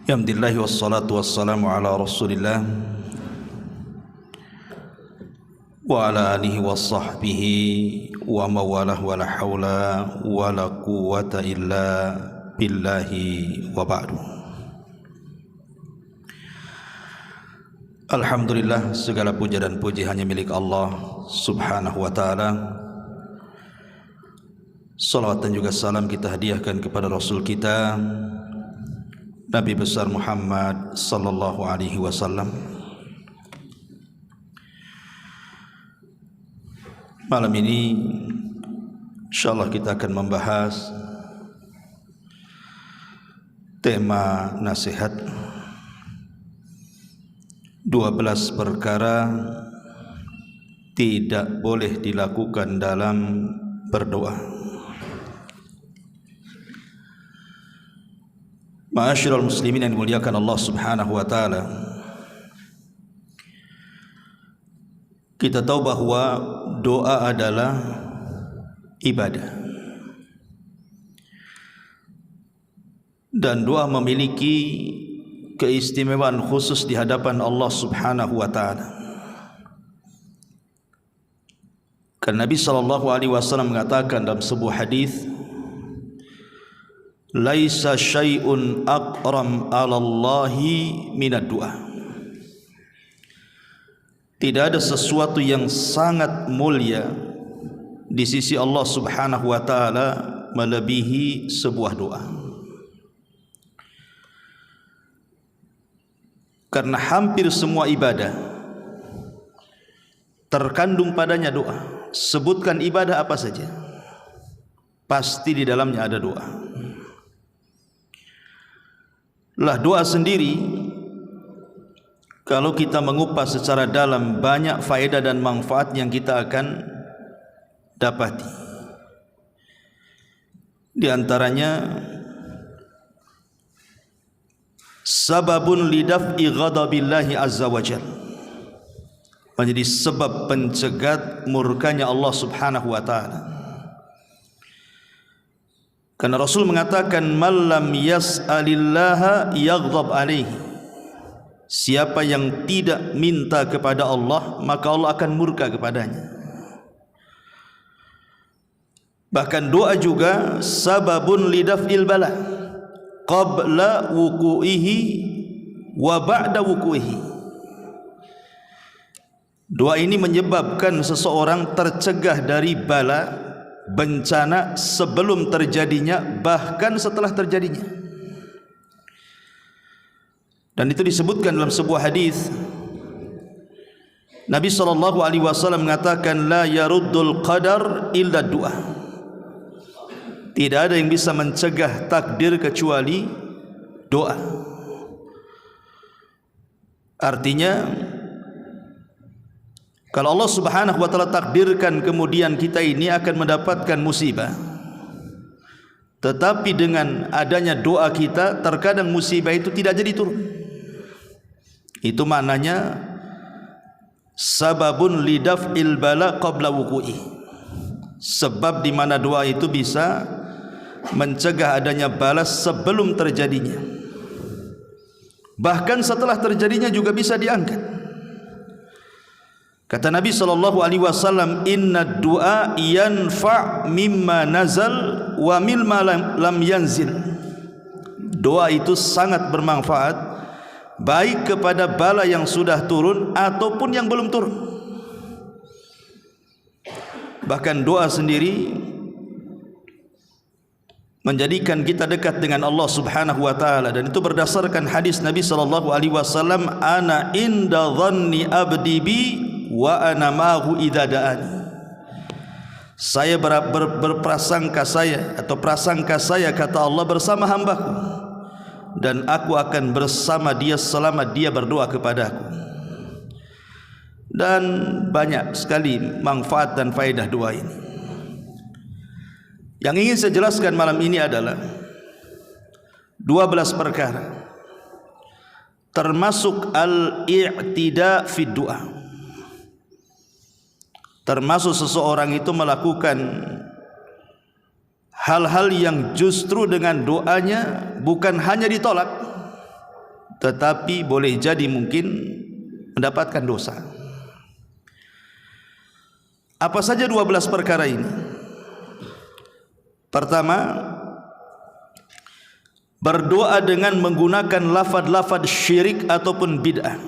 Alhamdulillah wassalatu wassalamu ala Rasulillah wa ala alihi wa sahbihi wa mawalah wa la hawla wa la quwwata illa billahi wa ba'du. Alhamdulillah, segala puja dan puji hanya milik Allah subhanahu wa ta'ala. Salawat dan juga salam kita hadiahkan kepada Rasul kita Nabi besar Muhammad sallallahu alaihi wasallam. Malam ini insyaallah kita akan membahas tema nasihat 12 perkara tidak boleh dilakukan dalam berdoa. Ma'asyiral muslimin yang dimuliakan Allah subhanahu wa ta'ala, kita tahu bahwa doa adalah ibadah, dan doa memiliki keistimewaan khusus di hadapan Allah subhanahu wa ta'ala. Karena Nabi sallallahu alaihi wasallam mengatakan dalam sebuah hadis, laisa syai'un aqram 'ala Allahi minad du'a. Tidak ada sesuatu yang sangat mulia di sisi Allah Subhanahu wa taala melebihi sebuah doa. Karena hampir semua ibadah terkandung padanya doa. Sebutkan ibadah apa saja, pasti di dalamnya ada doa. Lah doa sendiri, kalau kita mengupas secara dalam, banyak faedah dan manfaat yang kita akan dapati. Di antaranya sababun lidaf'i ghadabillahi azza wa jalla, menjadi sebab pencegat murkanya Allah subhanahu wa ta'ala. Karena Rasul mengatakan, man lam yas'alillaha yaghdab alaihi, siapa yang tidak minta kepada Allah maka Allah akan murka kepadanya. Bahkan doa juga sababun lidaf'il bala qabla wuku'ihi wa ba'da wuku'ihi. Doa ini menyebabkan seseorang tercegah dari bala, bencana, sebelum terjadinya bahkan setelah terjadinya. Dan itu disebutkan dalam sebuah hadis, Nabi sallallahu alaihi wasallam mengatakan, la yaruddul qadar illa du'a. Tidak ada yang bisa mencegah takdir kecuali doa. Artinya, kalau Allah subhanahu wa ta'ala takdirkan kemudian kita ini akan mendapatkan musibah, tetapi dengan adanya doa kita, terkadang musibah itu tidak jadi turun. Itu maknanya sababun lidaf'il bala qabla wuku'i, sebab di mana doa itu bisa mencegah adanya balas sebelum terjadinya, bahkan setelah terjadinya juga bisa diangkat. Kata Nabi sallallahu alaihi wasallam, inna du'a yanfa' mimma nazal wa mimma lam yanzil. Doa itu sangat bermanfaat, baik kepada bala yang sudah turun ataupun yang belum turun. Bahkan doa sendiri menjadikan kita dekat dengan Allah subhanahu wa ta'ala, dan itu berdasarkan hadis Nabi sallallahu alaihi wasallam, ana inda dhanni abdi bi wa ana ma'ahu idza da'ani. Saya berprasangka saya, atau prasangka saya, kata Allah, bersama hambaku, dan aku akan bersama dia selama dia berdoa kepadaku. Dan banyak sekali manfaat dan faedah doa ini. Yang ingin saya jelaskan malam ini adalah 12 perkara, termasuk al-i'tida fi du'a. Termasuk seseorang itu melakukan hal-hal yang justru dengan doanya bukan hanya ditolak, tetapi boleh jadi mungkin mendapatkan dosa. Apa saja 12 perkara ini? Pertama, berdoa dengan menggunakan lafaz-lafaz syirik ataupun bid'ah.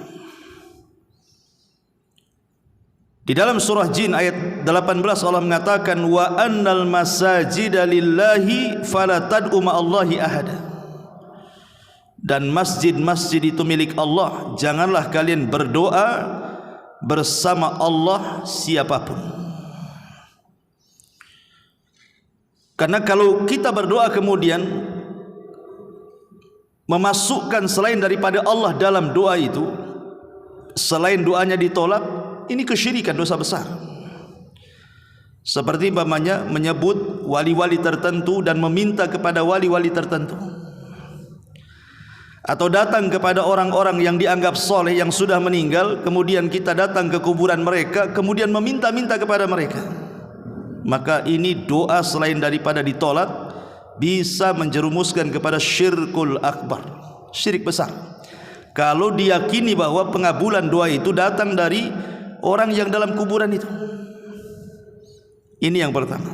Di dalam surah Jin ayat 18 Allah mengatakan wa annal masajida lillahi fala tad'u ma'allahi ahada. Dan masjid-masjid itu milik Allah, janganlah kalian berdoa bersama Allah siapapun. Karena kalau kita berdoa kemudian memasukkan selain daripada Allah dalam doa itu, selain doanya ditolak, ini kesyirikan, dosa besar. Seperti umpamanya menyebut wali-wali tertentu dan meminta kepada wali-wali tertentu, atau datang kepada orang-orang yang dianggap soleh yang sudah meninggal, kemudian kita datang ke kuburan mereka kemudian meminta-minta kepada mereka. Maka ini doa selain daripada ditolak bisa menjerumuskan kepada syirkul akbar, syirik besar. Kalau diyakini bahwa pengabulan doa itu datang dari orang yang dalam kuburan itu. Ini yang pertama.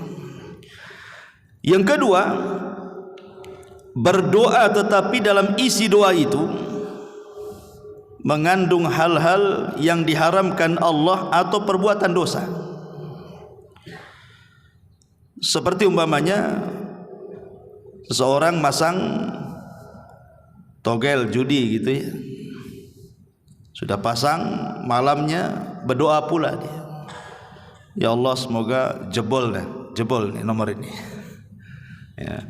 Yang kedua, berdoa tetapi dalam isi doa itu mengandung hal-hal yang diharamkan Allah atau perbuatan dosa. Seperti umpamanya seseorang masang togel judi gitu ya, sudah pasang, malamnya berdoa pula dia, ya Allah semoga jebol nih nomor ini ya.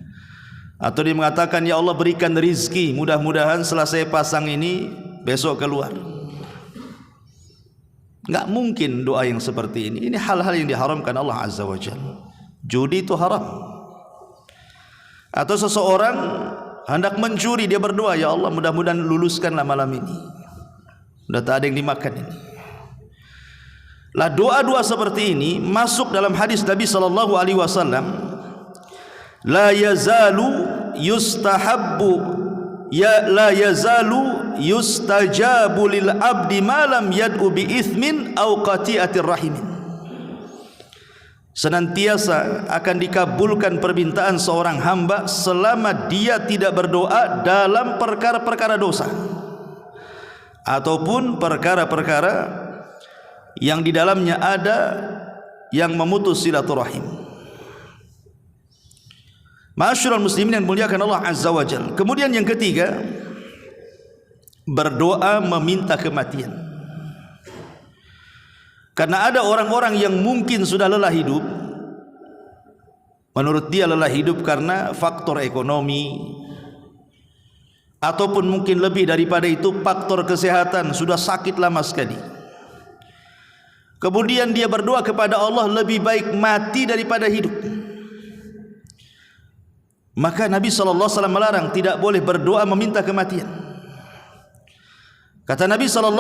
Atau dia mengatakan ya Allah berikan rizki, mudah-mudahan setelah saya pasang ini besok keluar. Enggak mungkin doa yang seperti ini. Ini hal-hal yang diharamkan Allah Azza wa Jalla. Judi itu haram. Atau seseorang hendak mencuri, dia berdoa ya Allah mudah-mudahan luluskanlah malam ini, sudah tak ada yang dimakan ini. Lah doa-doa seperti ini masuk dalam hadis Nabi sallallahu alaihi wasallam, la yazalu yustahabbu ya la yazalu yustajabu lil abdi ma lam yad'u bi ithmin aw qati'atir rahimin. Senantiasa akan dikabulkan permintaan seorang hamba selama dia tidak berdoa dalam perkara-perkara dosa ataupun perkara-perkara yang di dalamnya ada yang memutus silaturahim. Ma'asyiral muslimin yang muliakan Allah Azza wa Jalla. Kemudian yang ketiga, berdoa meminta kematian. Karena ada orang-orang yang mungkin sudah lelah hidup. Menurut dia lelah hidup karena faktor ekonomi, ataupun mungkin lebih daripada itu faktor kesehatan, sudah sakit lama sekali. Kemudian dia berdoa kepada Allah, lebih baik mati daripada hidup. Maka Nabi SAW melarang, tidak boleh berdoa meminta kematian. Kata Nabi SAW,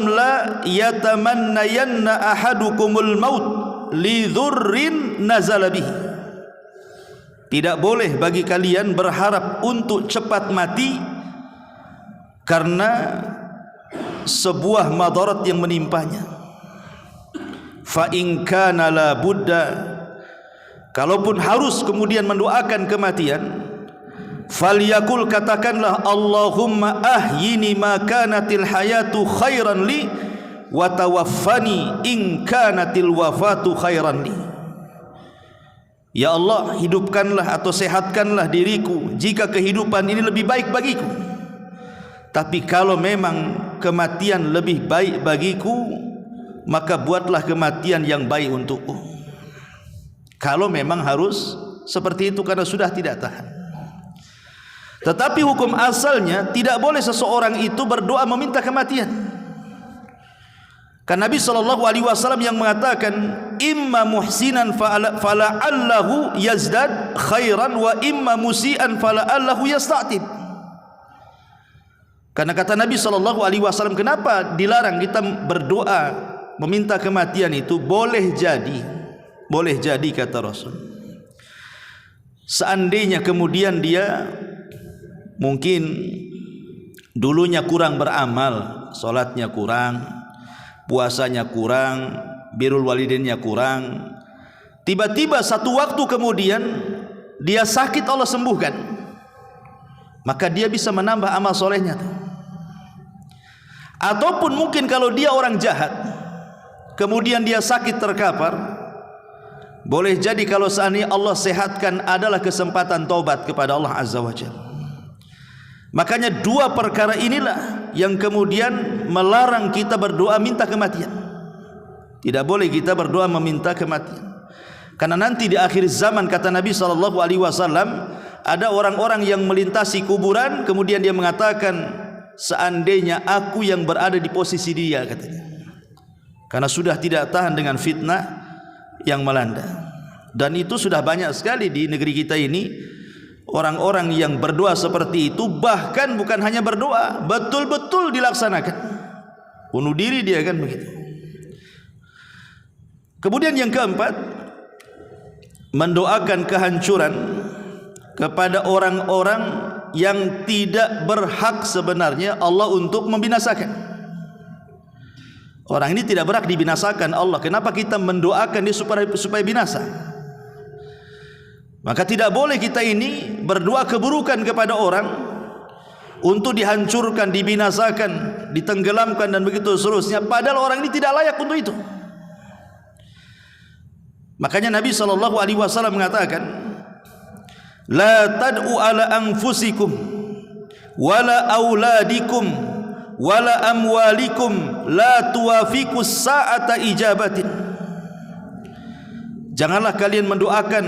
la yatamannayanna ahadukumul maut li dhurrin nazala bihi. Tidak boleh bagi kalian berharap untuk cepat mati karena sebuah madarat yang menimpanya. Fa in kana la budda, kalaupun harus kemudian mendoakan kematian, falyakul, katakanlah Allahumma ahyini ma kanatil hayatu khairan li wa tawaffani in kanatil wafatu khairan li. Ya Allah, hidupkanlah atau sehatkanlah diriku jika kehidupan ini lebih baik bagiku, tapi kalau memang kematian lebih baik bagiku, maka buatlah kematian yang baik untukku. Kalau memang harus seperti itu karena sudah tidak tahan. Tetapi hukum asalnya tidak boleh seseorang itu berdoa meminta kematian. Kan Nabi SAW yang mengatakan, imma muhsinan fala'allahu yazdad khairan wa imma musian fala'allahu yasta'tib. Karena kata Nabi SAW, kenapa dilarang kita berdoa meminta kematian itu? Boleh jadi kata Rasul, seandainya kemudian dia mungkin dulunya kurang beramal, salatnya kurang, puasanya kurang, birrul walidainnya kurang. Tiba-tiba satu waktu kemudian dia sakit, Allah sembuhkan, maka dia bisa menambah amal solehnya. Ataupun mungkin kalau dia orang jahat, kemudian dia sakit terkapar, boleh jadi kalau seandainya Allah sehatkan adalah kesempatan taubat kepada Allah Azza wa Jalla. Makanya dua perkara inilah yang kemudian melarang kita berdoa minta kematian. Tidak boleh kita berdoa meminta kematian. Karena nanti di akhir zaman, kata Nabi SAW, ada orang-orang yang melintasi kuburan, kemudian dia mengatakan, seandainya aku yang berada di posisi dia, katanya. Karena sudah tidak tahan dengan fitnah yang melanda. Dan itu sudah banyak sekali di negeri kita ini, orang-orang yang berdoa seperti itu. Bahkan bukan hanya berdoa, betul-betul dilaksanakan, bunuh diri dia, kan begitu. Kemudian yang keempat, mendoakan kehancuran kepada orang-orang yang tidak berhak sebenarnya Allah untuk membinasakan. Orang ini tidak berhak dibinasakan Allah, kenapa kita mendoakan dia supaya binasa? Maka tidak boleh kita ini berdoa keburukan kepada orang untuk dihancurkan, dibinasakan, ditenggelamkan dan begitu seterusnya, padahal orang ini tidak layak untuk itu. Makanya Nabi SAW mengatakan, la tad'u ala anfusikum wala auladikum wala amwalikum la tuwafiqus sa'ata ijabatin. Janganlah kalian mendoakan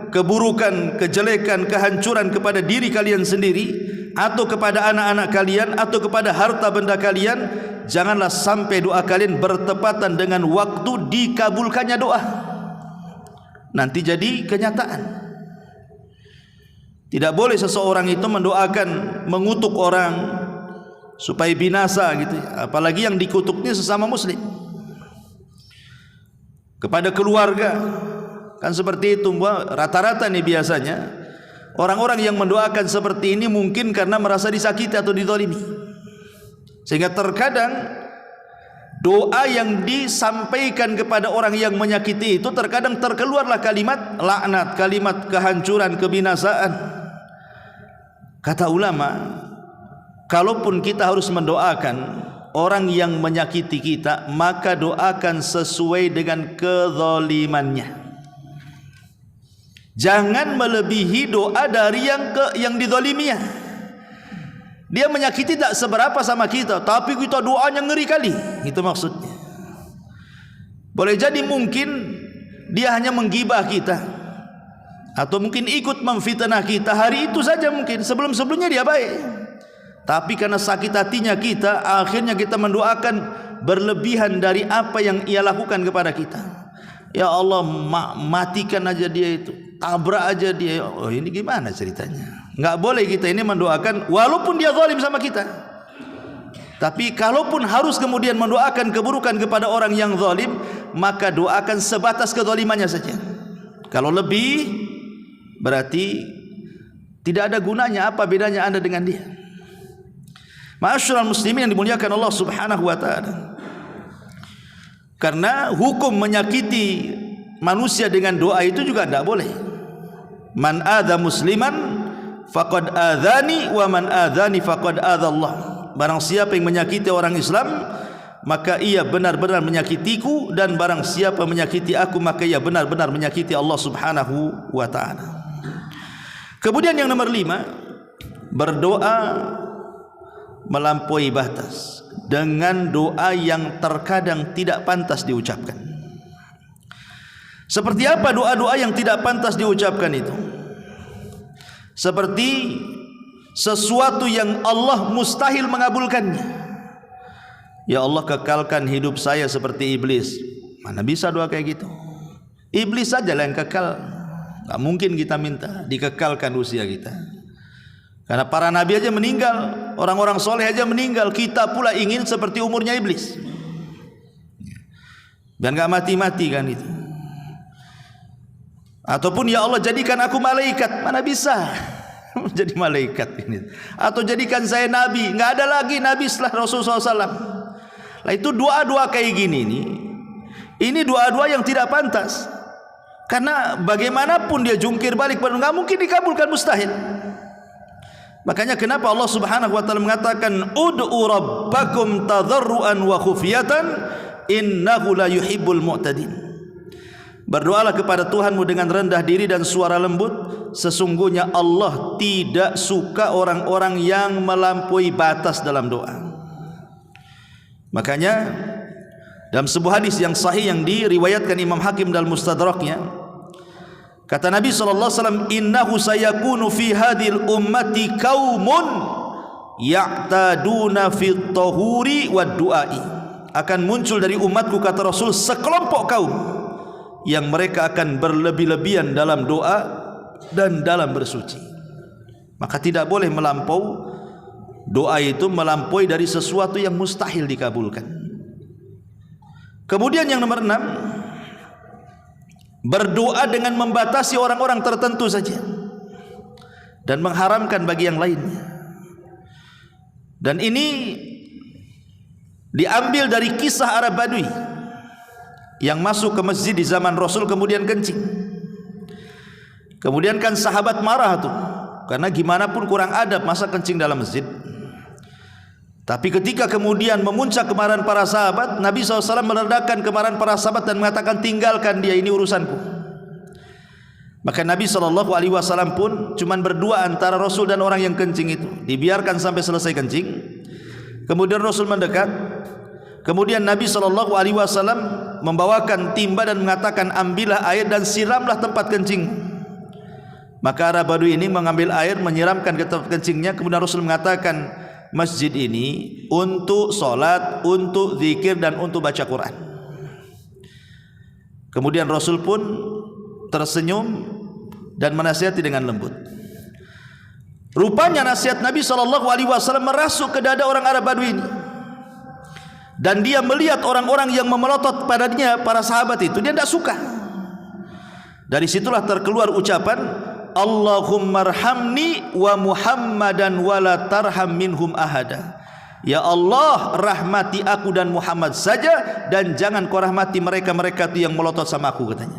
keburukan, kejelekan, kehancuran kepada diri kalian sendiri, atau kepada anak-anak kalian, atau kepada harta benda kalian. Janganlah sampai doa kalian bertepatan dengan waktu dikabulkannya doa, nanti jadi kenyataan. Tidak boleh seseorang itu mendoakan, mengutuk orang supaya binasa gitu, apalagi yang dikutuknya sesama muslim. Kepada keluarga kan seperti itu. Rata-rata nih biasanya orang-orang yang mendoakan seperti ini mungkin karena merasa disakiti atau dizalimi, sehingga terkadang doa yang disampaikan kepada orang yang menyakiti itu terkadang terkeluarlah kalimat laknat, kalimat kehancuran, kebinasaan. Kata ulama, kalaupun kita harus mendoakan orang yang menyakiti kita, maka doakan sesuai dengan kezalimannya. Jangan melebihi doa dari yang dizaliminya. Dia menyakiti tak seberapa sama kita, tapi kita doanya ngeri kali. Itu maksudnya. Boleh jadi mungkin dia hanya menggibah kita, atau mungkin ikut memfitnah kita hari itu saja mungkin. Sebelum-sebelumnya dia baik, tapi karena sakit hatinya kita, akhirnya kita mendoakan berlebihan dari apa yang ia lakukan kepada kita. Ya Allah, matikan aja dia itu, tabrak aja dia. Oh, ini gimana ceritanya? Enggak boleh kita ini mendoakan walaupun dia zalim sama kita. Tapi kalaupun harus kemudian mendoakan keburukan kepada orang yang zalim, maka doakan sebatas kezalimannya saja. Kalau lebih, berarti tidak ada gunanya. Apa bedanya Anda dengan dia? Ma'asyiral muslimin yang dimuliakan Allah Subhanahu wa taala. Karena hukum menyakiti manusia dengan doa itu juga tidak boleh. Man adza musliman faqad adzani wa man adzani faqad adza Allah. Barang siapa yang menyakiti orang Islam, maka ia benar-benar menyakitiku, dan barang siapa menyakiti aku, maka ia benar-benar menyakiti Allah Subhanahu wa taala. Kemudian yang nomor 5, berdoa melampaui batas dengan doa yang terkadang tidak pantas diucapkan. Seperti apa doa-doa yang tidak pantas diucapkan itu? Seperti sesuatu yang Allah mustahil mengabulkannya. Ya Allah, kekalkan hidup saya seperti iblis. Mana bisa doa kayak gitu? Iblis saja yang kekal. Gak mungkin kita minta dikekalkan usia kita. Karena para nabi aja meninggal, orang-orang soleh aja meninggal, kita pula ingin seperti umurnya iblis. Dan gak mati-mati kan itu. Ataupun ya Allah jadikan aku malaikat, mana bisa? menjadi malaikat ini. Atau jadikan saya nabi. Nggak ada lagi nabi setelah Rasulullah SAW. Nah itu doa-doa kayak gini nih. Ini doa-doa yang tidak pantas. Karena bagaimanapun dia jungkir balik, nggak mungkin dikabulkan, mustahil. Makanya kenapa Allah Subhanahu wa taala mengatakan ud'u rabbakum tadarruan wa khufyatan innahu la yuhibbul mu'tadin. Berdoalah kepada Tuhanmu dengan rendah diri dan suara lembut, sesungguhnya Allah tidak suka orang-orang yang melampaui batas dalam doa. Makanya dalam sebuah hadis yang sahih yang diriwayatkan Imam Hakim dalam Mustadraknya, kata Nabi SAW, innahu sayakunu fi hadhil ummati qaumun ya'taduna fit tahuri wad du'ai. Akan muncul dari umatku, kata Rasul, sekelompok kaum yang mereka akan berlebih-lebihan dalam doa dan dalam bersuci. Maka tidak boleh melampau doa itu, melampaui dari sesuatu yang mustahil dikabulkan. Kemudian yang nomor 6, berdoa dengan membatasi orang-orang tertentu saja dan mengharamkan bagi yang lainnya. Dan ini diambil dari kisah Arab Badui yang masuk ke masjid di zaman Rasul kemudian kencing. Kemudian kan sahabat marah tuh, karena gimana pun kurang adab masa kencing dalam masjid. Tapi ketika kemudian memuncak kemarahan para sahabat, Nabi SAW meredakan kemarahan para sahabat dan mengatakan, tinggalkan dia, ini urusanku. Maka Nabi SAW pun cuman berdua antara Rasul dan orang yang kencing itu, dibiarkan sampai selesai kencing. Kemudian Rasul mendekat. Kemudian Nabi SAW membawakan timba dan mengatakan, ambillah air dan siramlah tempat kencing. Maka Arab Badui ini mengambil air, menyiramkan ke tempat kencingnya. Kemudian Rasul mengatakan, masjid ini untuk solat, untuk zikir, dan untuk baca Quran. Kemudian Rasul pun tersenyum dan menasihati dengan lembut. Rupanya nasihat Nabi SAW merasuk ke dada orang Arab Badui ini, dan dia melihat orang-orang yang memelotot padanya, para sahabat itu, dia tidak suka. Dari situlah terkeluar ucapan, Allahumma arhamni wa Muhammadan wa la tarham minhum ahada. Ya Allah, rahmati aku dan Muhammad saja, dan jangan kau rahmati mereka-mereka itu yang melotot sama aku, katanya.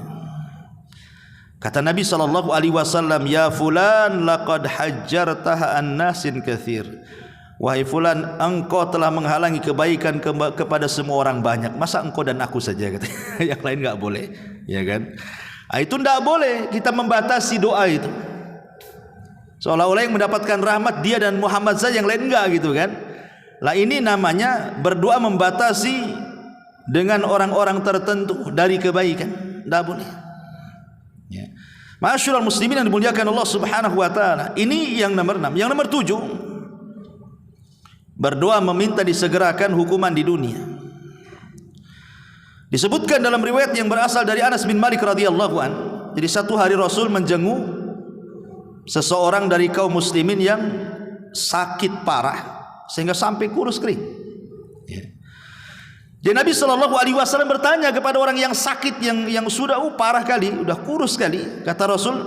Kata Nabi SAW, ya fulan laqad hajjartaha an-nasin katsir. Wahai fulan, engkau telah menghalangi kebaikan kepada semua orang banyak. Masa engkau dan aku saja, katanya. Yang lain enggak boleh, ya kan? Itu tidak boleh kita membatasi doa itu, seolah-olah yang mendapatkan rahmat dia dan Muhammad saja, yang lain enggak, gitu kan. Lah ini namanya berdoa membatasi dengan orang-orang tertentu dari kebaikan, tidak boleh, ya. Ma'asyiral muslimin yang dimuliakan Allah Subhanahu wa taala. Ini yang nomor 6. Yang nomor 7, berdoa meminta disegerakan hukuman di dunia. Disebutkan dalam riwayat yang berasal dari Anas bin Malik radhiyallahu an. Jadi satu hari Rasul menjenguk seseorang dari kaum muslimin yang sakit parah sehingga sampai kurus kering. Jadi Nabi SAW bertanya kepada orang yang sakit, yang sudah parah kali, sudah kurus kali. Kata Rasul,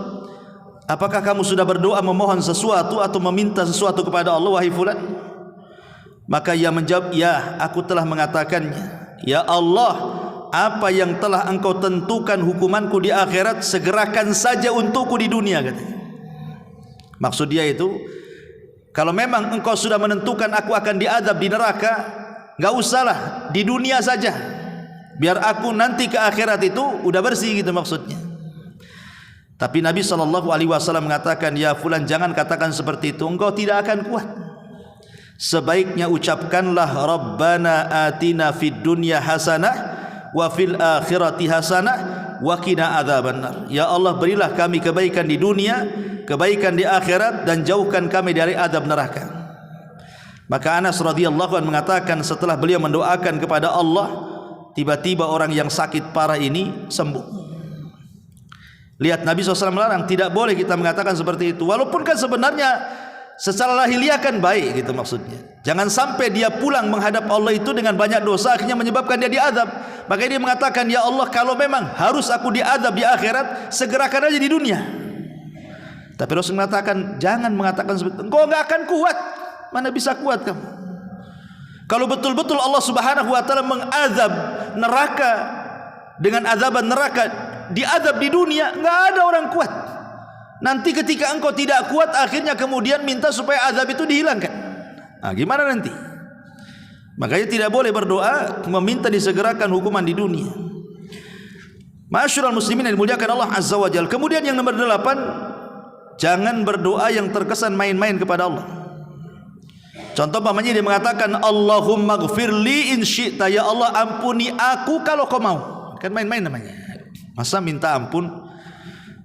apakah kamu sudah berdoa memohon sesuatu atau meminta sesuatu kepada Allah, wahai fulan? Maka ia menjawab, ya, aku telah mengatakannya. Ya Allah, apa yang telah engkau tentukan hukumanku di akhirat, segerakan saja untukku di dunia, katanya. Maksud dia itu, kalau memang engkau sudah menentukan aku akan diadab di neraka, enggak usahlah, di dunia saja, biar aku nanti ke akhirat itu udah bersih, gitu maksudnya. Tapi Nabi SAW mengatakan, ya fulan, jangan katakan seperti itu, engkau tidak akan kuat. Sebaiknya ucapkanlah, Rabbana atina fid dunya hasanah wa fil akhirati hasanah wa qina adzabannar. Ya Allah, berilah kami kebaikan di dunia, kebaikan di akhirat, dan jauhkan kami dari azab neraka. Maka Anas radhiyallahu anhu mengatakan, setelah beliau mendoakan kepada Allah, tiba-tiba orang yang sakit parah ini sembuh. Lihat, Nabi SAW melarang, tidak boleh kita mengatakan seperti itu. Walaupun kan sebenarnya secara lahiriah kan baik, gitu maksudnya. Jangan sampai dia pulang menghadap Allah itu dengan banyak dosa, akhirnya menyebabkan dia diazab. Maka dia mengatakan, ya Allah, kalau memang harus aku diazab di akhirat, segerakan aja di dunia. Tapi Rasul mengatakan, jangan mengatakan seperti itu. Engkau enggak akan kuat. Mana bisa kuat kamu? Kalau betul-betul Allah Subhanahu wa taala mengazab neraka dengan azaban neraka, diazab di dunia, enggak ada orang kuat. Nanti ketika engkau tidak kuat, akhirnya kemudian minta supaya azab itu dihilangkan. Nah, gimana nanti? Makanya tidak boleh berdoa meminta disegerakan hukuman di dunia. Ma'asyiral muslimin yang dimuliakan Allah Azza wa Jalla. Kemudian yang nomor 8, jangan berdoa yang terkesan main-main kepada Allah. Contoh pamannya dia mengatakan, Allahumma gfirli in syi'ta, ya Allah ampuni aku kalau kau mau. Kan main-main namanya. Masa minta ampun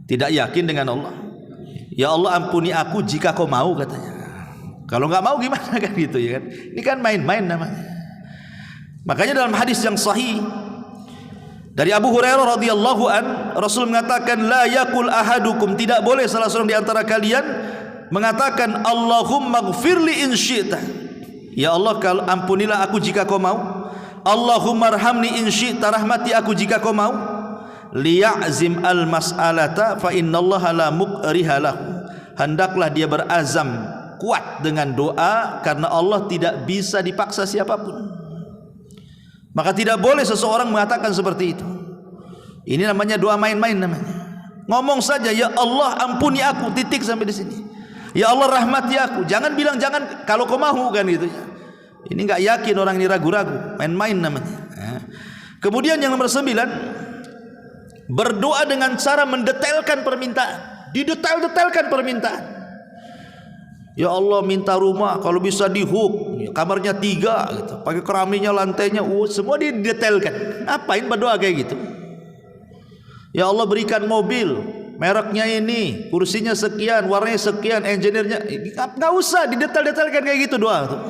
tidak yakin dengan Allah? Ya Allah ampuni aku jika kau mau, katanya. Kalau nggak mau gimana kan gitu ya kan? Ini kan main-main namanya. Makanya dalam hadis yang sahih dari Abu Hurairah radhiyallahu an, Rasul mengatakan, la yakul ahadukum, tidak boleh salah seorang di antara kalian mengatakan Allahumma gfirli in syi'ta, ya Allah kalau ampunilah aku jika kau mau. Allahumma arhamni in syi'ta, rahmati aku jika kau mau. Liya'zim al-mas'alata fa innallaha la muqriha lahu, hendaklah dia berazam kuat dengan doa karena Allah tidak bisa dipaksa siapapun. Maka tidak boleh seseorang mengatakan seperti itu. Ini namanya doa main-main namanya. Ngomong saja, ya Allah ampuni aku, titik sampai di sini. Ya Allah rahmati aku. Jangan bilang jangan kalau kau mau kan gitu ya. Ini enggak yakin orang ini, ragu-ragu, main-main namanya. Kemudian yang nomor 9, berdoa dengan cara mendetailkan permintaan. Didetail-detailkan permintaan. Ya Allah minta rumah kalau bisa di hook, kamarnya 3 gitu, pakai keramiknya, lantainya, semua didetailkan. Ngapain berdoa kayak gitu? Ya Allah berikan mobil, mereknya ini, kursinya sekian, warnanya sekian, engineer-nya. Nggak usah didetail-detailkan kayak gitu doa tuh.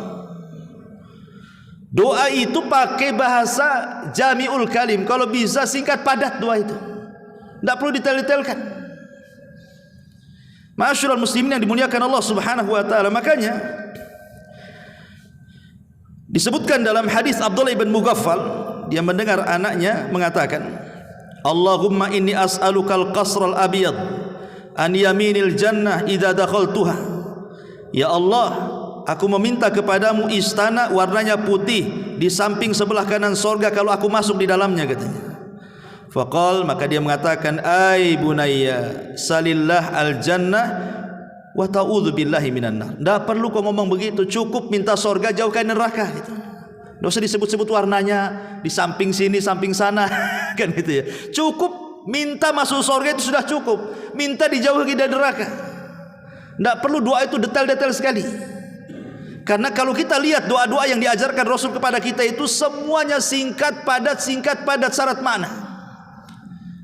Doa itu pakai bahasa jami'ul kalim. Kalau bisa singkat padat doa itu. Tidak perlu detail-detailkan. Ma'asyiral muslimin yang dimuliakan Allah Subhanahu wa taala. Makanya disebutkan dalam hadis Abdullah ibn Mughaffal, dia mendengar anaknya mengatakan, Allahumma inni as'alukal qasral abyad an yaminil jannah idza dakhaltuha. Ya Allah, aku meminta kepadamu istana warnanya putih di samping sebelah kanan sorga kalau aku masuk di dalamnya, katanya. Faqal, maka dia mengatakan, ai bunayya salillah al jannah wa ta'udzu billahi minan nar. Enggak perlu kau ngomong begitu, cukup minta sorga, jauhkan neraka gitu. Enggak usah disebut-sebut warnanya di samping sini, samping sana kan gitu ya. Cukup minta masuk sorga itu sudah cukup. Minta dijauhi dari neraka. Enggak perlu doa itu detail-detail sekali. Karena kalau kita lihat doa-doa yang diajarkan Rasul kepada kita itu semuanya singkat padat syarat makna.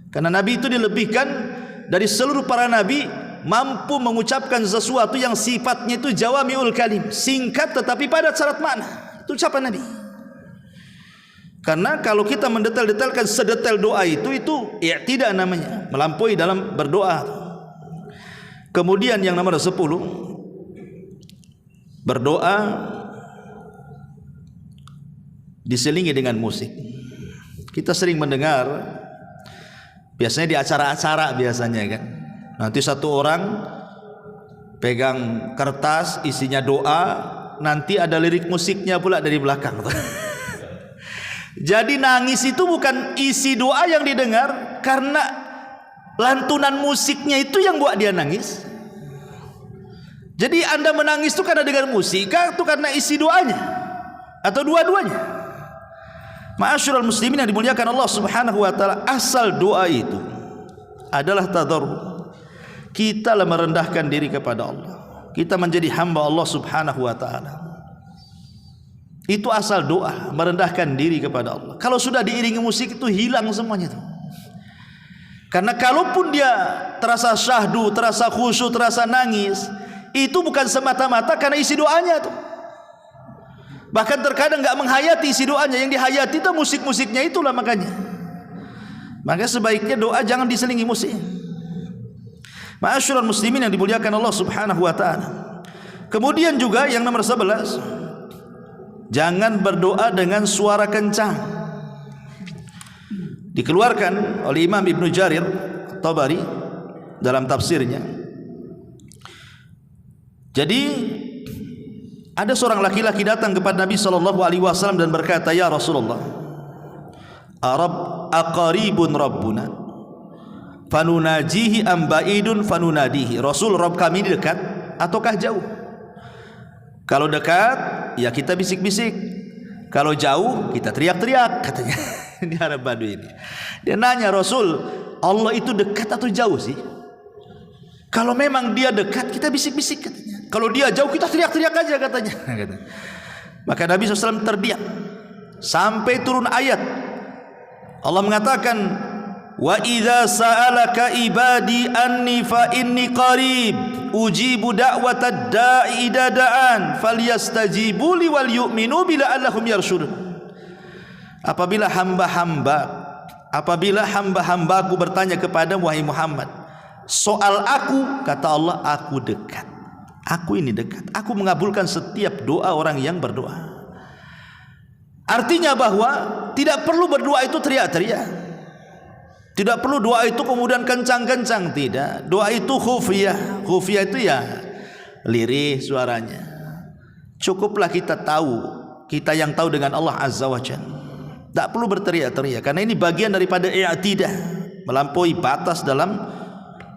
Karena Nabi itu dilebihkan dari seluruh para Nabi, mampu mengucapkan sesuatu yang sifatnya itu jawami'ul kalim, singkat tetapi padat syarat makna. Itu ucapan Nabi. Karena kalau kita mendetail-detailkan sedetail doa itu tidak namanya, melampaui dalam berdoa. Kemudian yang nomor 10, berdoa diselingi dengan musik. Kita sering mendengar, biasanya di acara-acara biasanya kan, nanti satu orang pegang kertas isinya doa, nanti ada lirik musiknya pula dari belakang. Jadi nangis itu bukan isi doa yang didengar, karena lantunan musiknya itu yang buat dia nangis. Jadi Anda menangis itu karena dengar musik, atau karena isi doanya, atau dua-duanya? Ma'asyiral muslimin yang dimuliakan Allah Subhanahu wa taala, asal doa itu adalah tadarrur. Kita merendahkan diri kepada Allah. Kita menjadi hamba Allah Subhanahu wa taala. Itu asal doa, merendahkan diri kepada Allah. Kalau sudah diiringi musik itu hilang semuanya itu. Karena kalaupun dia terasa syahdu, terasa khusyuk, terasa nangis, itu bukan semata-mata karena isi doanya itu. Bahkan terkadang enggak menghayati isi doanya, yang dihayati itu musik-musiknya itulah makanya. Maka sebaiknya doa jangan diselingi musik. Ma'asyiral muslimin yang dimuliakan Allah Subhanahu wa taala. Kemudian juga yang nomor 11, jangan berdoa dengan suara kencang. Dikeluarkan oleh Imam Ibnu Jarir Tabari dalam tafsirnya, Jadi ada seorang laki-laki datang kepada Nabi SAW dan berkata, "Ya Rasulullah, aqaribun rabbuna fanunajihi am ba'idun fanunadihi." Rasul, Rabb kami ini dekat ataukah jauh? Kalau dekat ya kita bisik-bisik, kalau jauh kita teriak-teriak, katanya. Ini Arab Badui ini. Dia nanya, "Rasul, Allah itu dekat atau jauh sih?" Kalau memang dia dekat kita bisik-bisik, katanya. Kalau dia jauh kita teriak-teriak aja, katanya. Maka Nabi SAW terdiam sampai turun ayat. Allah mengatakan, "Wa idza sa'alaka ibadi anni fa inni qarib ujibu da'watad da'i idza da'an falyastajibu li wal yu'minu bila allahum yarshudun." Apabila hamba-hambaku bertanya kepada wahai Muhammad soal aku, kata Allah, aku dekat. Aku ini dekat. Aku mengabulkan setiap doa orang yang berdoa. Artinya bahwa tidak perlu berdoa itu teriak-teriak. Tidak perlu doa itu kemudian kencang-kencang, tidak. Doa itu khufiyah. Khufiyah itu ya lirih suaranya. Cukuplah kita tahu, kita yang tahu dengan Allah Azza wa Jalla. Tak perlu berteriak-teriak, karena ini bagian daripada i'tidah, melampaui batas dalam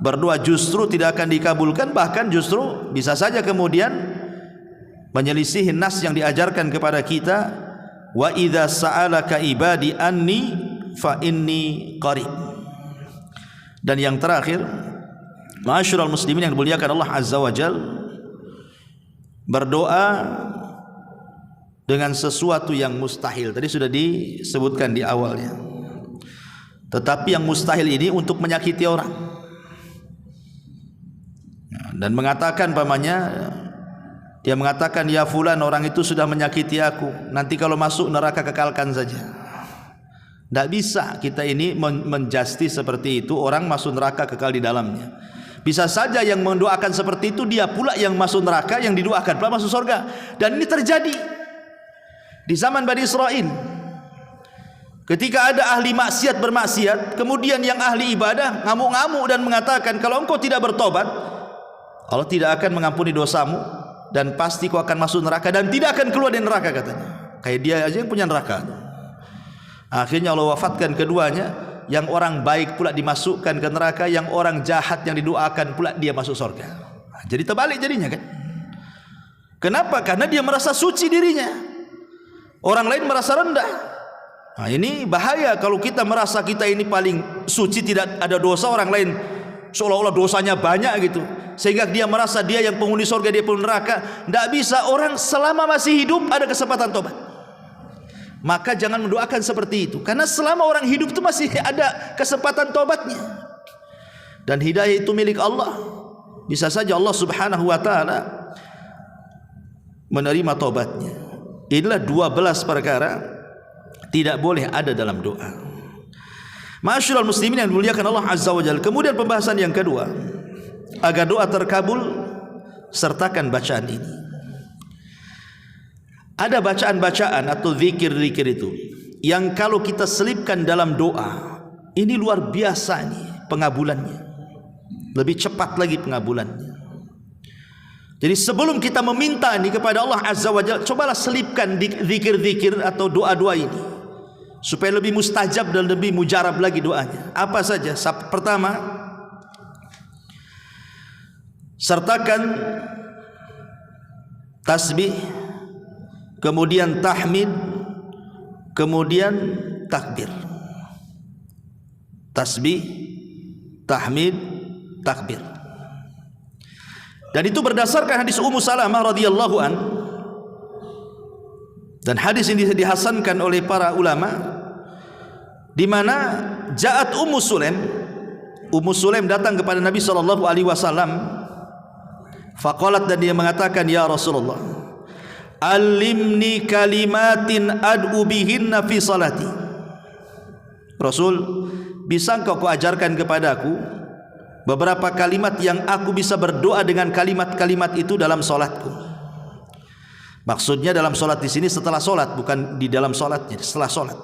berdoa justru tidak akan dikabulkan, bahkan justru bisa saja kemudian menyelisih nas yang diajarkan kepada kita, "Wa idza sa'alaka ibadi anni fa inni qarib." Dan yang terakhir, ma'asyiral muslimin yang dimuliakan Allah Azza wa Jalla, berdoa dengan sesuatu yang mustahil. Tadi sudah disebutkan di awalnya. Tetapi yang mustahil ini untuk menyakiti orang. Dan mengatakan pamannya, dia mengatakan, "Ya fulan, orang itu sudah menyakiti aku. Nanti kalau masuk neraka kekalkan saja." Tidak bisa kita ini menjustice seperti itu, orang masuk neraka kekal di dalamnya. Bisa saja yang mendoakan seperti itu dia pula yang masuk neraka, yang didoakan pula masuk surga. Dan ini terjadi di zaman Bani Israel. Ketika ada ahli maksiat bermaksiat, kemudian yang ahli ibadah ngamuk-ngamuk dan mengatakan, "Kalau engkau tidak bertobat, Allah tidak akan mengampuni dosamu dan pasti kau akan masuk neraka dan tidak akan keluar dari neraka," katanya. Kayak dia aja yang punya neraka. Akhirnya Allah wafatkan keduanya. Yang orang baik pula dimasukkan ke neraka, yang orang jahat yang didoakan pula dia masuk surga. Jadi terbalik jadinya kan. Kenapa? Karena dia merasa suci dirinya, orang lain merasa rendah. Nah, ini bahaya kalau kita merasa kita ini paling suci, tidak ada dosa, orang lain seolah-olah dosanya banyak gitu, sehingga dia merasa dia yang penghuni surga, dia penghuni neraka. Tidak bisa. Orang selama masih hidup ada kesempatan tobat. Maka jangan mendoakan seperti itu, karena selama orang hidup itu masih ada kesempatan tobatnya. Dan hidayah itu milik Allah. Bisa saja Allah Subhanahu wa taala menerima tobatnya. Inilah 12 perkara tidak boleh ada dalam doa. Ma'asyiral muslimin yang dimuliakan Allah Azza wa Jalla. Kemudian pembahasan yang kedua, agar doa terkabul, sertakan bacaan ini. Ada bacaan-bacaan atau zikir-zikir itu yang kalau kita selipkan dalam doa, ini luar biasa nih pengabulannya. Lebih cepat lagi pengabulannya. Jadi sebelum kita meminta ini kepada Allah Azza wa Jalla, cobalah selipkan zikir-zikir atau doa-doa ini supaya lebih mustajab dan lebih mujarab lagi doanya. Apa saja? Pertama, sertakan tasbih, kemudian tahmid, kemudian takbir. Tasbih, tahmid, takbir. Dan itu berdasarkan hadis Ummu Salamah radhiyallahu an. Dan hadis ini dihasankan oleh para ulama, di mana ja'at Ummu Sulaim. Ummu Sulaim datang kepada Nabi sallallahu alaihi wasallam. Faqalat, dan dia mengatakan, "Ya Rasulullah, alimni kalimatin ad'u bihinna fi salati." Rasul, bisa engkau ajarkan kepadaku beberapa kalimat yang aku bisa berdoa dengan kalimat-kalimat itu dalam salatku. Maksudnya dalam salat di sini setelah salat, bukan di dalam salatnya, setelah salat.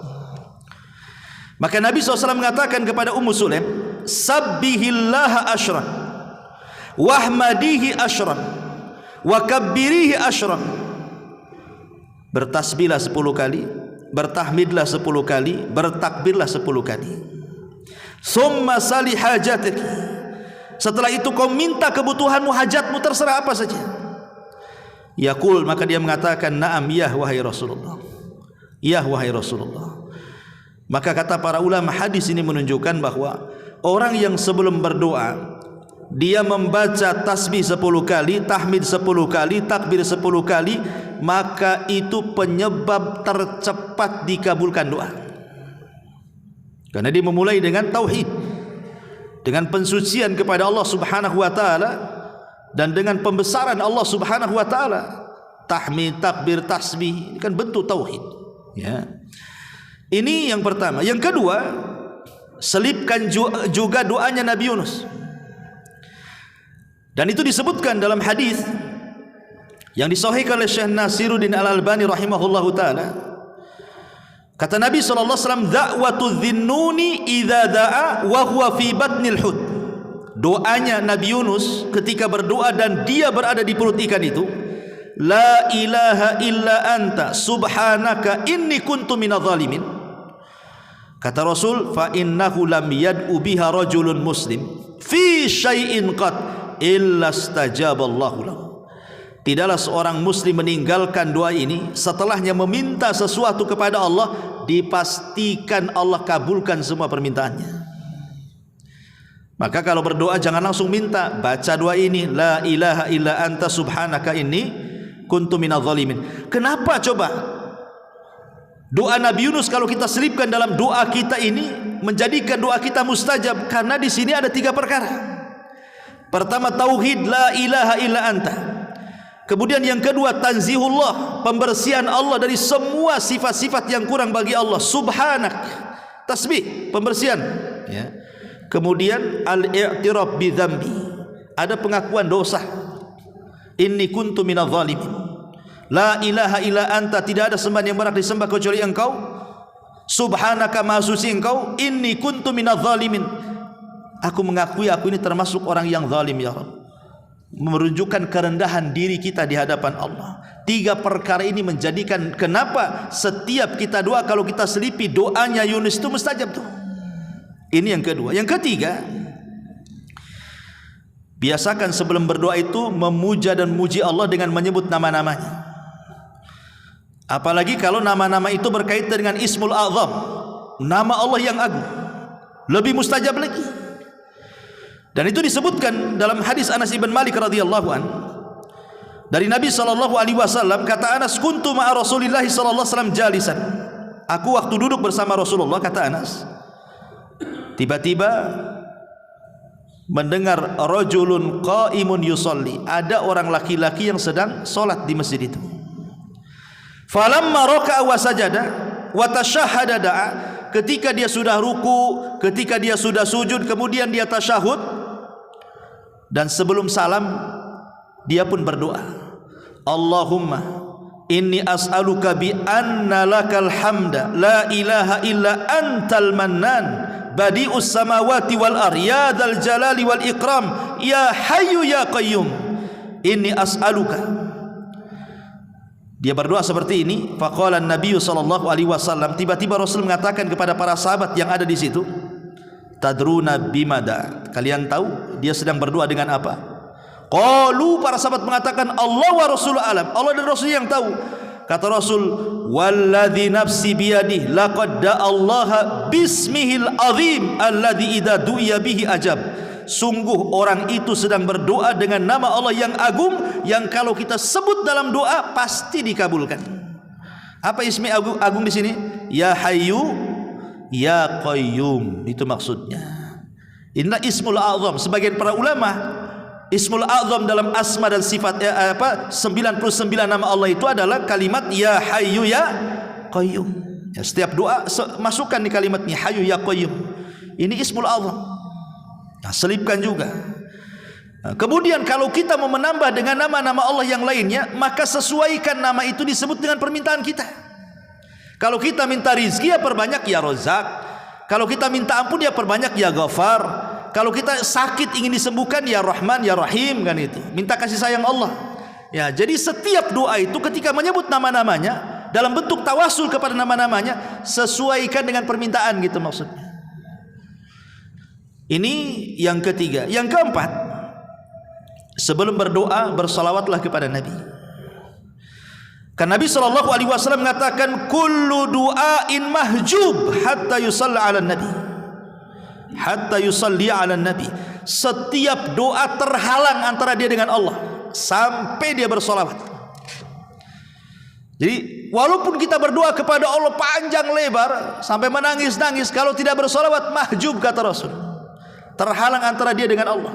Maka Nabi SAW mengatakan kepada Ummu Sulaim, "Sabbihillaha asyran wahmadihi asyran wa kabbirihi asyran, bertasbihlah 10 kali, bertahmidlah 10 kali, bertakbirlah 10 kali. Summa sali hajatik, setelah itu kau minta kebutuhanmu, hajatmu, terserah apa saja. Yaqul, maka dia mengatakan, na'am ya wahai Rasulullah, ya wahai Rasulullah. Maka kata para ulama, hadis ini menunjukkan bahwa orang yang sebelum berdoa dia membaca tasbih 10 kali, tahmid 10 kali, takbir 10 kali, maka itu penyebab tercepat dikabulkan doa. Karena dia memulai dengan tauhid, dengan pensucian kepada Allah Subhanahu wa taala, dan dengan pembesaran Allah Subhanahu wa taala. Tahmid, takbir, tasbih, ini kan bentuk tauhid, ya. Ini yang pertama. Yang kedua, selipkan juga doanya Nabi Yunus. Dan itu disebutkan dalam hadis yang disahihkan oleh Syekh Nasiruddin Al-Albani rahimahullahu taala. Kata Nabi sallallahu alaihi wasallam, da'watu dhinnuni idza da'a wa huwa fi batnil hut. Doanya Nabi Yunus ketika berdoa dan dia berada di perut ikan itu, la ilaha illa anta subhanaka inni kuntu minadh dhalimin. Kata Rasul, fa innahu lam yad'u biha rajulun muslim fi syai'in qad illa stajaballahu lahu. Tidaklah seorang muslim meninggalkan doa ini setelahnya meminta sesuatu kepada Allah, dipastikan Allah kabulkan semua permintaannya. Maka kalau berdoa jangan langsung minta, baca doa ini, la ilaha illa anta subhanaka inni kuntu minadh dhalimin. Kenapa coba doa Nabi Yunus kalau kita selipkan dalam doa kita ini menjadikan doa kita mustajab? Karena di sini ada 3 perkara. Pertama, tauhid, la ilaha illa anta. Kemudian yang kedua, tanzihullah, pembersihan Allah dari semua sifat-sifat yang kurang bagi Allah. Subhanak, tasbih, pembersihan, ya. Kemudian al-i'tiraf bi dzambi, ada pengakuan dosa. Inni kuntu minadh dhalimin. La ilaha illa anta, tidak ada sembahan yang berhak disembah kecuali engkau. Subhanaka, maha suci engkau. Inni kuntu minadh dhalimin, aku mengakui aku ini termasuk orang yang zalim ya Rabb. Menunjukkan kerendahan diri kita di hadapan Allah. 3 perkara ini menjadikan kenapa setiap kita doa, kalau kita selipi doanya Yunus itu mustajab tuh. Ini yang kedua. Yang ketiga, biasakan sebelum berdoa itu memuja dan muji Allah dengan menyebut nama-namanya. Apalagi kalau nama-nama itu berkaitan dengan Ismul A'zam, nama Allah yang agung, lebih mustajab lagi. Dan itu disebutkan dalam hadis Anas ibn Malik radhiyallahu an dari Nabi sallallahu alaihi wasallam. Kata Anas, kuntu ma'a Rasulillah sallallahu alaihi wasallam jalisan. Aku waktu duduk bersama Rasulullah, kata Anas, tiba-tiba mendengar rajulun qaimun yusalli, ada orang laki-laki yang sedang salat di masjid itu. Falamma raka'a wa sajada wa tashahhada da'a, ketika dia sudah ruku, ketika dia sudah sujud, kemudian dia tasyahud, dan sebelum salam dia pun berdoa, Allahumma inni as'aluka bi anna lakal hamda la ilaha illa antal mannan badi'us samawati wal ardi ya dzal jalali wal ikram ya hayyu ya qayyum inni as'aluka. Dia berdoa seperti ini. Faqala an-nabiy sallallahu alaihi wasallam, tiba-tiba Rasul mengatakan kepada para sahabat yang ada di situ, tadruna bimada, kalian tahu dia sedang berdoa dengan apa? Qalu, para sahabat mengatakan, Allah wa Rasul alam, Allah dan Rasul yang tahu. Kata Rasul, walladzi nafsi biyadihi laqad da'allaha bismihil azim alladzi idza du'iya bihi ajab. Sungguh orang itu sedang berdoa dengan nama Allah yang agung, yang kalau kita sebut dalam doa pasti dikabulkan. Apa ismi agung di sini? Ya Hayyu Ya Qayyum, itu maksudnya. Inilah Ismul A'zam. Sebagian para ulama, Ismul A'zam dalam asma dan sifat 99 nama Allah itu adalah kalimat Ya Hayyu Ya Qayyum. Ya, setiap doa masukkan di kalimatnya Hayyu Ya Qayyum. Ini Ismul A'zam. Nah, selipkan juga. Nah, kemudian kalau kita mau menambah dengan nama-nama Allah yang lainnya, maka sesuaikan nama itu disebut dengan permintaan kita. Kalau kita minta rizki, ya perbanyak Ya Razak. Kalau kita minta ampun, ya perbanyak Ya Ghafar. Kalau kita sakit ingin disembuhkan, Ya Rahman Ya Rahim, kan itu. Minta kasih sayang Allah. Ya, jadi setiap doa itu ketika menyebut nama-namanya dalam bentuk tawasul kepada nama-namanya, sesuaikan dengan permintaan gitu maksudnya. Ini yang ketiga. Yang keempat, sebelum berdoa bersalawatlah kepada Nabi. Kan Nabi SAW mengatakan kullu du'ain mahjub hatta yusalla ala nabi, hatta yusalli ala nabi. Setiap doa terhalang antara dia dengan Allah sampai dia bersolawat. Jadi walaupun kita berdoa kepada Allah panjang lebar sampai menangis-nangis, kalau tidak bersolawat mahjub kata Rasul, terhalang antara dia dengan Allah.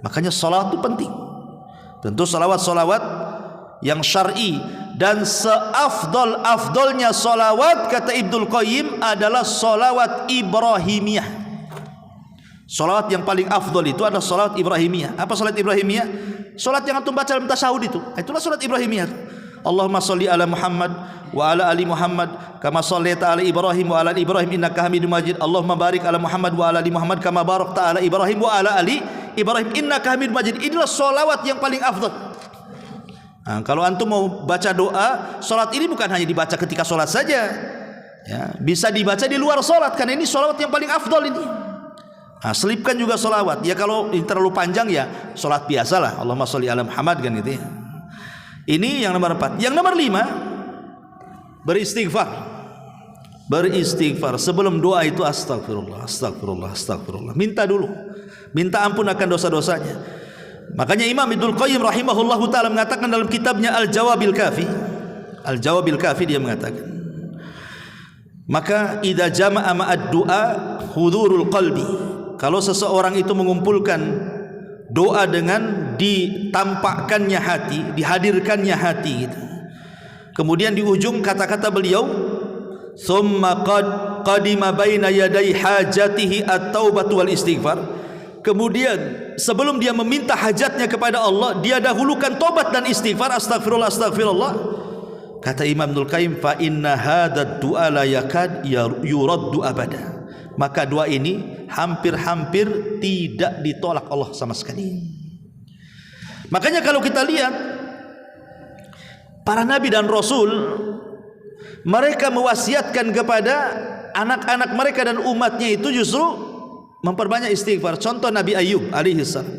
Makanya salat itu penting. Tentu salawat-salawat yang syar'i, dan seafdol-afdolnya salawat kata Ibnul Qayyim adalah salawat Ibrahimiyah. Salawat yang paling afdol itu adalah salawat Ibrahimiyah. Apa salat Ibrahimiyah? Salat yang antum baca dalam tasyahud itu. Itulah salat Ibrahimiyah. Allahumma shalli ala Muhammad wa ala ali Muhammad kama shallaita ala Ibrahim wa ala ali Ibrahim innaka Hamidum Majid. Allahumma barik ala Muhammad wa ala ali Muhammad kama barakta ala Ibrahim wa ala ali Ibrahim innaka Hamidum Majid. Inilah salawat yang paling afdal. Nah, kalau antum mau baca doa, salat ini bukan hanya dibaca ketika salat saja. Ya, bisa dibaca di luar salat karena ini salawat yang paling afdal ini. Nah, selipkan juga salawat. Ya kalau ini terlalu panjang ya salat biasalah. Allahumma sholli ala Muhammad kan gitu ya. Ini yang nomor 4. Yang nomor 5, beristighfar. Beristighfar sebelum doa itu astagfirullah, astagfirullah, astagfirullah. Minta dulu. Minta ampun akan dosa-dosanya. Makanya Imam Ibnul Qayyim rahimahullahu taala mengatakan dalam kitabnya Al-Jawabil Kafi, Al-Jawabil Kafi dia mengatakan, maka idza jama'a ma'ad du'a hudurul qalbi. Kalau seseorang itu mengumpulkan doa dengan ditampakkannya hati, dihadirkannya hati gitu. Kemudian di ujung kata-kata beliau, "Tsumma qadima baina yaday hajatihi at-taubatu wal istighfar." Kemudian sebelum dia meminta hajatnya kepada Allah, dia dahulukan tobat dan istighfar, astagfirullah, astagfirullah. Kata Imam Ibnul Qayyim, "Fa inna hadzal du'a la yakad yuraddu abada." Maka doa ini hampir-hampir tidak ditolak Allah sama sekali. Makanya kalau kita lihat para nabi dan rasul, mereka mewasiatkan kepada anak-anak mereka dan umatnya itu justru memperbanyak istighfar. Contoh Nabi Ayub alaihissalam,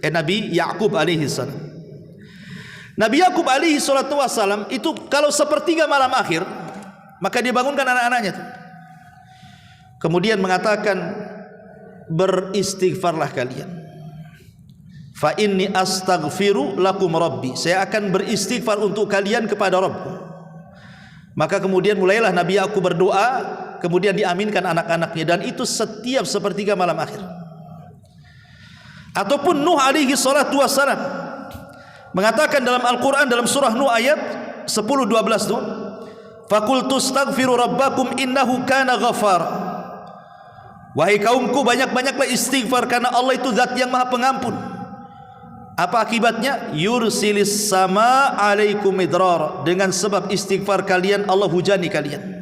Nabi Yakub alaihissalam. Nabi Yakub alaihi salatu wassalam itu kalau sepertiga malam akhir, maka dia bangunkan anak-anaknya itu. Kemudian mengatakan, beristighfarlah kalian. Fa inni astaghfiru lakum rabbi. Saya akan beristighfar untuk kalian kepada Rabbku. Maka kemudian mulailah Nabi Yakub berdoa, kemudian diaminkan anak-anaknya, dan itu setiap sepertiga malam akhir. Ataupun Nuh alaihi salatu wassalam mengatakan dalam Al-Quran dalam surah Nuh ayat 10-12 Nuh, faqultu astaghfiru rabbakum innahu kana ghafar. Wahai kaumku, banyak-banyaklah istighfar karena Allah itu zat yang maha pengampun. Apa akibatnya? Yursilis sama alaikum midrar. Dengan sebab istighfar kalian Allah hujani kalian.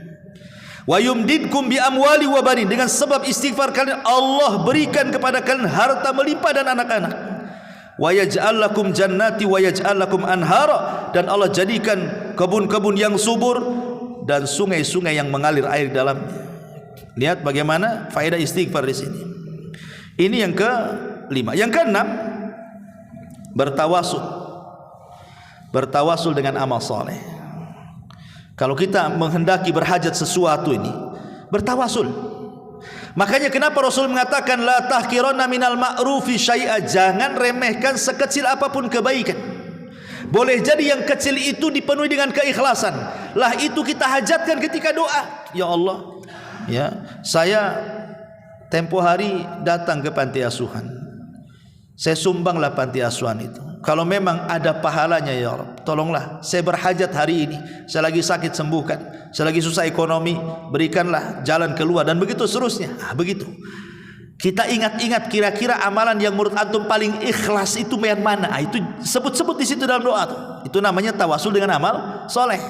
Wa yumdidkum bi amwali wa banin. Dengan sebab istighfar kalian Allah berikan kepada kalian harta melimpah dan anak-anak. Wa yaj'al lakum jannati wa yaj'al lakum anhara. Dan Allah jadikan kebun-kebun yang subur dan sungai-sungai yang mengalir air dalamnya. Lihat bagaimana faedah istighfar di sini. Ini yang ke-5. Yang ke-6, bertawasul. Bertawasul dengan amal soleh. Kalau kita menghendaki berhajat sesuatu ini, bertawasul. Makanya kenapa Rasul mengatakan la tahqiranna minal ma'rufi syai'a, jangan remehkan sekecil apapun kebaikan. Boleh jadi yang kecil itu dipenuhi dengan keikhlasan. Lah itu kita hajatkan ketika doa. Ya Allah, ya, saya tempo hari datang ke panti asuhan. Saya sumbanglah panti asuhan itu. Kalau memang ada pahalanya ya Rabb, tolonglah saya berhajat hari ini. Saya lagi sakit, sembuhkan. Saya lagi susah ekonomi, berikanlah jalan keluar, dan begitu seterusnya. Begitu. Kita ingat-ingat kira-kira amalan yang menurut antum paling ikhlas itu yang mana? Itu sebut-sebut di situ dalam doa tuh. Itu namanya tawasul dengan amal soleh.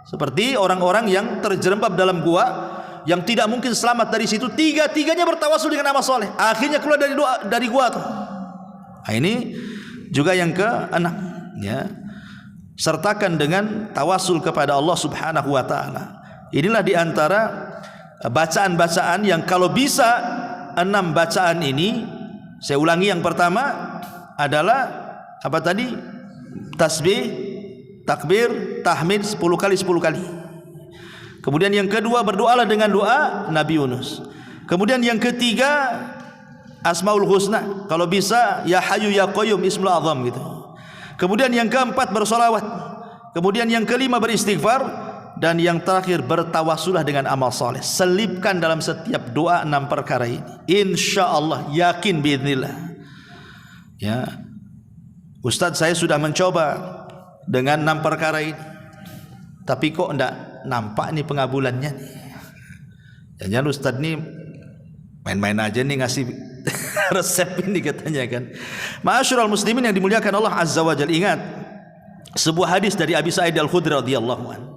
Seperti orang-orang yang terjerembab dalam gua, yang tidak mungkin selamat dari situ, tiga-tiganya bertawasul dengan amal soleh, akhirnya keluar dari doa, dari gua tuh. Nah, ini juga yang ke-6 ya. sertakan dengan tawasul kepada Allah Subhanahu wa taala. Inilah di antara bacaan-bacaan yang kalau bisa 6 bacaan ini, saya ulangi, yang pertama adalah apa tadi? Tasbih, takbir, tahmid 10 kali 10 kali. Kemudian yang kedua, berdoalah dengan doa Nabi Yunus. Kemudian yang ketiga, Asmaul Husna, kalau bisa ya Hayyu ya Qayyum Ismul Azam gitu. Kemudian yang keempat, bersolawat. Kemudian yang kelima, beristighfar. Dan yang terakhir, bertawasulah dengan amal soleh. Selipkan dalam setiap doa 6 perkara ini. Insya Allah, yakin biiznillah. Ya, Ustadz, saya sudah mencoba dengan 6 perkara ini, tapi kok enggak nampak nih pengabulannya nih. Jangan Ustadz nih main-main aja nih ngasih resep ini katanya kan. Ma'asyiral muslimin yang dimuliakan Allah Azza wa Jalla, ingat sebuah hadis dari Abi Sa'id Al-Khudri radhiyallahu anhu.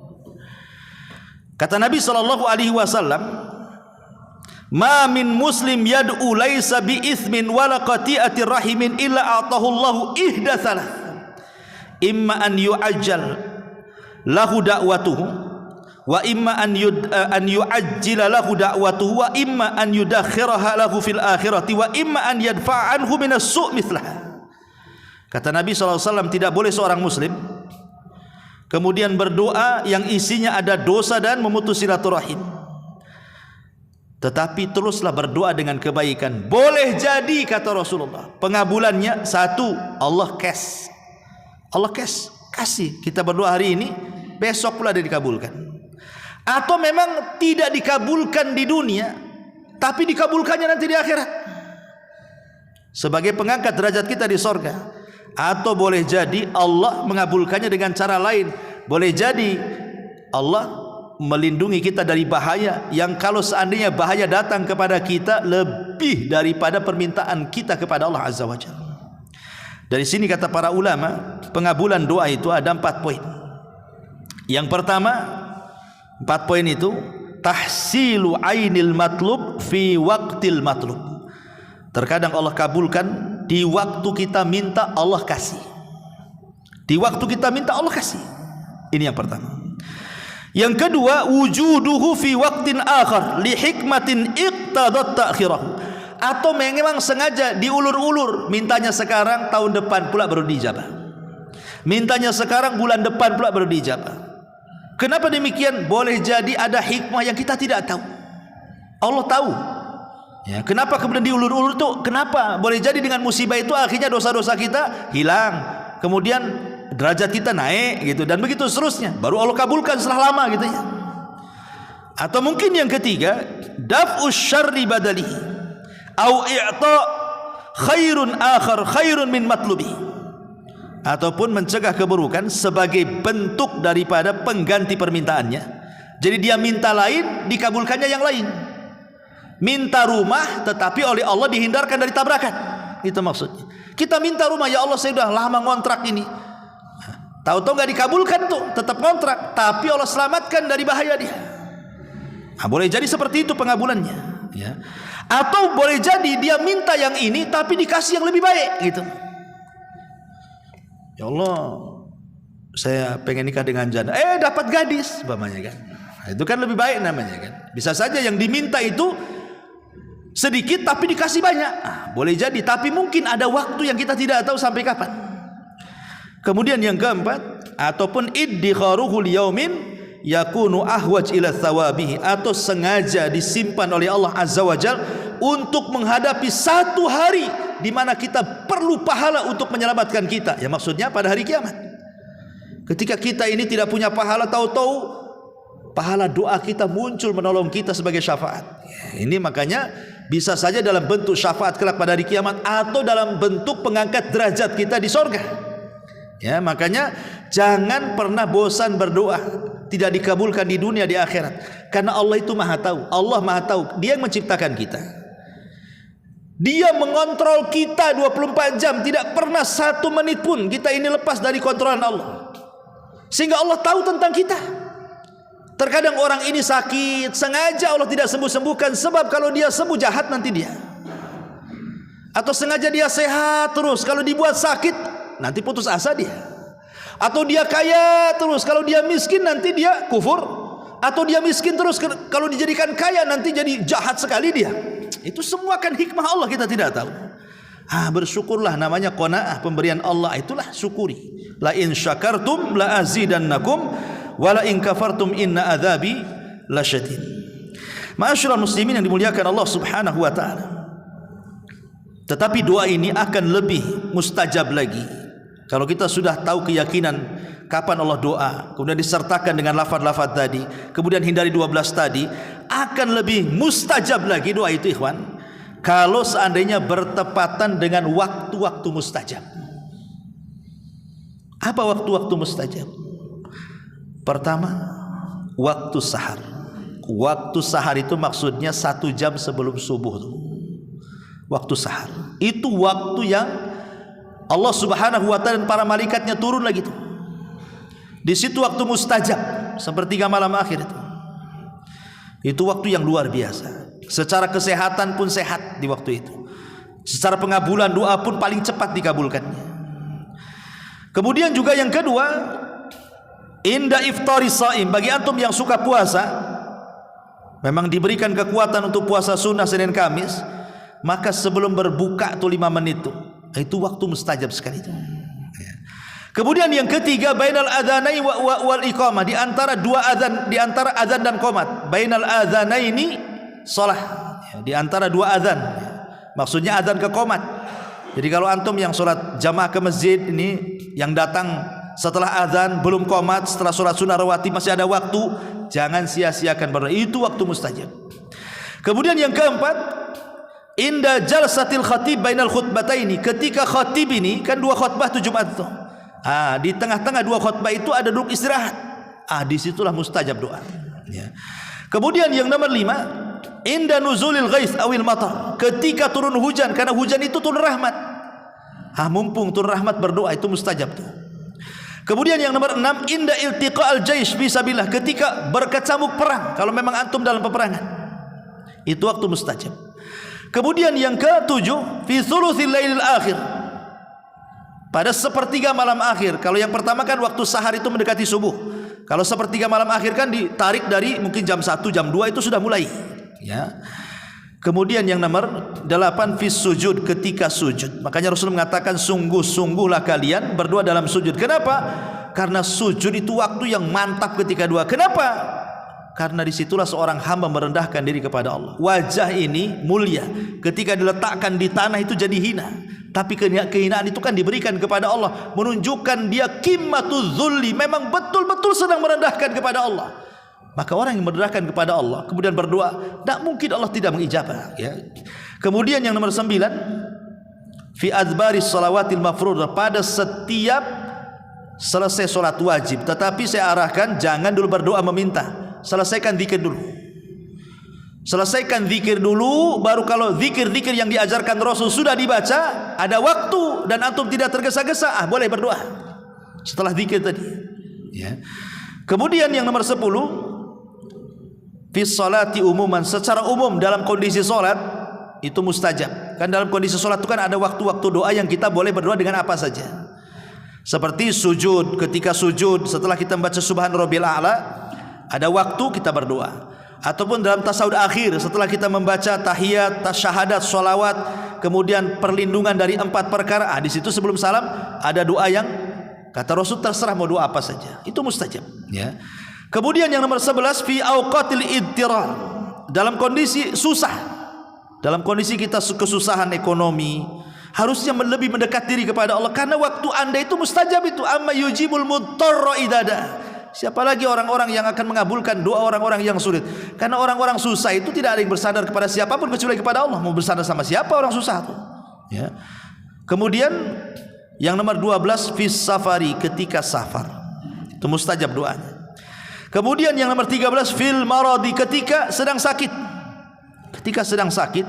Kata Nabi sallallahu alaihi wasallam, "Ma min muslim yad'u laisa bi itsmin wala qati'atir rahimin illa a'tahu Allahu ihda thalath. Imma an yu'ajjal lahu da'watuhu wa imma an yu'ajjila lahu da'watuhu wa imma an yudakhkhiraha lahu fil akhirati wa imma an yadfa'a anhu minas su' mithlaha." Kata Nabi sallallahu alaihi wasallam, tidak boleh seorang muslim kemudian berdoa yang isinya ada dosa dan memutus silaturahim, tetapi teruslah berdoa dengan kebaikan. Boleh jadi, kata Rasulullah, pengabulannya satu, Allah cash. Allah cash, kasih. Kita berdoa hari ini, besok pula dia dikabulkan. Atau memang tidak dikabulkan di dunia, tapi dikabulkannya nanti di akhirat, sebagai pengangkat derajat kita di sorga. Atau boleh jadi Allah mengabulkannya dengan cara lain. Boleh jadi Allah melindungi kita dari bahaya yang kalau seandainya bahaya datang kepada kita lebih daripada permintaan kita kepada Allah Azza wa Jalla. Dari sini kata para ulama, pengabulan doa itu ada 4 poin. Yang pertama, 4 poin itu tahsilu ainil matlub fi waqtil matlub. Terkadang Allah kabulkan di waktu kita minta, Allah kasih. Di waktu kita minta, Allah kasih. Ini yang pertama. Yang kedua, wujuduhu fi waqtin akhar li hikmatin iqtadat ta'khirahu. Atau memang sengaja diulur-ulur, mintanya sekarang, tahun depan pula baru dijabah. Mintanya sekarang, bulan depan pula baru dijabah. Kenapa demikian? Boleh jadi ada hikmah yang kita tidak tahu. Allah tahu. Ya, kenapa kemudian diulur-ulur itu? Kenapa? Boleh jadi dengan musibah itu akhirnya dosa-dosa kita hilang, kemudian derajat kita naik gitu, dan begitu seterusnya. Baru Allah kabulkan setelah lama gitu ya. Atau mungkin yang ketiga, daf'us syarri badalihi au i'ta khairun akhar khairun min matlubi. Ataupun mencegah keburukan sebagai bentuk daripada pengganti permintaannya. Jadi dia minta lain, dikabulkannya yang lain. Minta rumah tetapi oleh Allah dihindarkan dari tabrakan. Itu maksudnya. Kita minta rumah, ya Allah saya sudah lama ngontrak ini. Tahu-tahu nggak dikabulkan tuh, tetap ngontrak, tapi Allah selamatkan dari bahaya dia. Nah, boleh jadi seperti itu pengabulannya, ya. Atau boleh jadi dia minta yang ini tapi dikasih yang lebih baik gitu. Ya Allah, saya pengen nikah dengan janda, dapat gadis, umpamanya kan. Nah, itu kan lebih baik namanya kan. Bisa saja yang diminta itu sedikit tapi dikasih banyak. Boleh jadi, tapi mungkin ada waktu yang kita tidak tahu sampai kapan. Kemudian yang keempat, ataupun iddikharuhu liyaumin yakunu ahwaj ila thawabihi, atau sengaja disimpan oleh Allah Azza wa Jalla untuk menghadapi satu hari di mana kita perlu pahala untuk menyelamatkan kita. Ya, maksudnya pada hari kiamat. Ketika kita ini tidak punya pahala, tahu-tahu pahala doa kita muncul menolong kita sebagai syafaat. Ini makanya bisa saja dalam bentuk syafaat kelak pada hari kiamat, atau dalam bentuk pengangkat derajat kita di sorga. Ya, makanya jangan pernah bosan berdoa. Tidak dikabulkan di dunia, di akhirat. Karena Allah itu maha tahu. Allah maha tahu. Dia yang menciptakan kita. Dia mengontrol kita 24 jam. Tidak pernah 1 menit pun kita ini lepas dari kontrolan Allah. Sehingga Allah tahu tentang kita. Terkadang orang ini sakit, sengaja Allah tidak sembuh-sembuhkan, sebab kalau dia sembuh jahat nanti dia. Atau sengaja dia sehat terus, kalau dibuat sakit nanti putus asa dia. Atau dia kaya terus, kalau dia miskin nanti dia kufur. Atau dia miskin terus, kalau dijadikan kaya nanti jadi jahat sekali dia. Itu semua kan hikmah Allah, kita tidak tahu. Bersyukurlah, namanya qanaah, pemberian Allah, itulah syukuri. La in syakartum la azidannakum wa la in kafartum inna adzabi lasyadid. Ma'asyiral muslimin yang dimuliakan Allah Subhanahu wa taala. Tetapi doa ini akan lebih mustajab lagi kalau kita sudah tahu keyakinan kapan Allah doa, kemudian disertakan dengan lafaz-lafaz tadi, kemudian hindari 12 tadi, akan lebih mustajab lagi doa itu, ikhwan, kalau seandainya bertepatan dengan waktu-waktu mustajab. Apa waktu-waktu mustajab? Pertama, waktu sahar. Waktu sahar itu maksudnya 1 jam sebelum subuh. Waktu sahar itu waktu yang Allah Subhanahu wa ta'ala dan para malaikatnya turun lagi tuh. Di situ waktu mustajab, sepertiga malam akhir itu. Itu waktu yang luar biasa. Secara kesehatan pun sehat di waktu itu. Secara pengabulan doa pun paling cepat dikabulkannya. Kemudian juga yang kedua, inda iftari shaim, bagi antum yang suka puasa, memang diberikan kekuatan untuk puasa sunnah Senin Kamis, maka sebelum berbuka tuh 5 menit tuh, itu waktu mustajab sekali itu. Kemudian yang ketiga, bainal adzanai wal iqamah, di antara dua azan, di antara azan dan qomat. Bainal adzanaini shalah, di antara dua azan, maksudnya azan ke qomat. Jadi kalau antum yang sholat jamaah ke masjid ini, yang datang setelah azan belum qomat, setelah sholat sunnah rawatib masih ada waktu, jangan sia-siakan berdoa, itu waktu mustajab. Kemudian yang keempat, inda jalsatil khatib bainal khutbataini, ketika khatib ini kan 2 khutbah tuh Jumat tuh. Di tengah-tengah 2 khutbah itu ada duduk istirahat. Disitulah mustajab doa. Ya. Kemudian yang nomor 5, inda nuzulil ghais awil matar, ketika turun hujan, karena hujan itu turun rahmat. Mumpung turun rahmat berdoa, itu mustajab tuh. Kemudian yang nomor 6, inda iltiqa'al jaish fisabilillah, ketika berkecamuk perang, kalau memang antum dalam peperangan, itu waktu mustajab. Kemudian yang ke-7, fi thuluthil lailil akhir, pada sepertiga malam akhir. Kalau yang pertama kan waktu sahar itu mendekati subuh. Kalau sepertiga malam akhir kan ditarik dari mungkin jam 1, jam 2 itu sudah mulai. Ya. Kemudian yang nomor 8, fis sujud, ketika sujud. Makanya Rasul mengatakan sungguh-sungguhlah kalian berdoa dalam sujud. Kenapa? Karena sujud itu waktu yang mantap ketika doa. Kenapa? Karena disitulah seorang hamba merendahkan diri kepada Allah. Wajah ini mulia, ketika diletakkan di tanah itu jadi hina. Tapi kehinaan itu kan diberikan kepada Allah, menunjukkan dia qimmatuz zulli, memang betul-betul sedang merendahkan kepada Allah. Maka orang yang merendahkan kepada Allah kemudian berdoa, tak mungkin Allah tidak mengijabah, ya. Kemudian yang nomor 9, fi adbaris salawatil mafruḍah, pada setiap selesai salat wajib. Tetapi saya arahkan jangan dulu berdoa meminta, selesaikan zikir dulu. Selesaikan zikir dulu, baru kalau zikir-zikir yang diajarkan Rasul sudah dibaca, ada waktu dan antum tidak tergesa-gesa, boleh berdoa setelah zikir tadi, ya. Kemudian yang nomor 10, fi sholati umuman, secara umum dalam kondisi sholat itu mustajab. Kan dalam kondisi sholat itu kan ada waktu-waktu doa yang kita boleh berdoa dengan apa saja. Seperti sujud, ketika sujud setelah kita membaca subhan rabbil a'la, ada waktu kita berdoa. Ataupun dalam tasawuf akhir setelah kita membaca tahiyat, syahadat, sholawat, kemudian perlindungan dari 4 perkara, di situ sebelum salam ada doa yang kata Rasul terserah mau doa apa saja, itu mustajab, ya. Kemudian yang nomor 11, fi auqatil idtirar, dalam kondisi susah, dalam kondisi kita kesusahan ekonomi, harusnya lebih mendekat diri kepada Allah, karena waktu anda itu mustajab itu. Amma yujibul mudtarra idada, siapa lagi orang-orang yang akan mengabulkan doa orang-orang yang sulit? Karena orang-orang susah itu tidak ada yang bersandar kepada siapapun kecuali kepada Allah. Mau bersandar sama siapa orang susah itu, ya. Kemudian yang nomor 12, fis safari, ketika safar, itu mustajab doanya. Kemudian yang nomor 13, fil maradi, ketika sedang sakit. Ketika sedang sakit